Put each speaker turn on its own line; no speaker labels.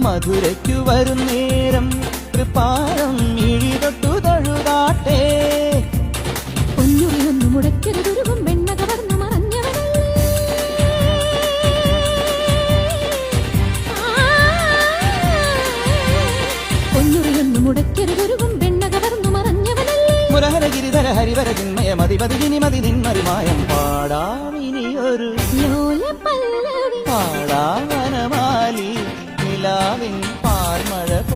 മധുരയ്ക്കു വരും നേരം തൃപ്പാദം മിഴി തൊട്ടു തൊഴുതാട്ടെ.
പൊന്നുറിയൊന്നു മുടക്കരുതുരുകും വെണ്ണ കവർന്നു മറഞ്ഞവനല്ലേ. പൊന്നുറിയൊന്നു മുടക്കരുതുരുകും വെണ്ണ കവർന്നു മറഞ്ഞവനല്ലേ.
മുരഹര ഗിരിധര ഹരിവര ചിന്മയ മതിപതിനി മതി നിന്മറിമായം പാടാമിനിയൊരു
ലോല പല്ലവി
പാടാവനമാലി നിലാവിൻ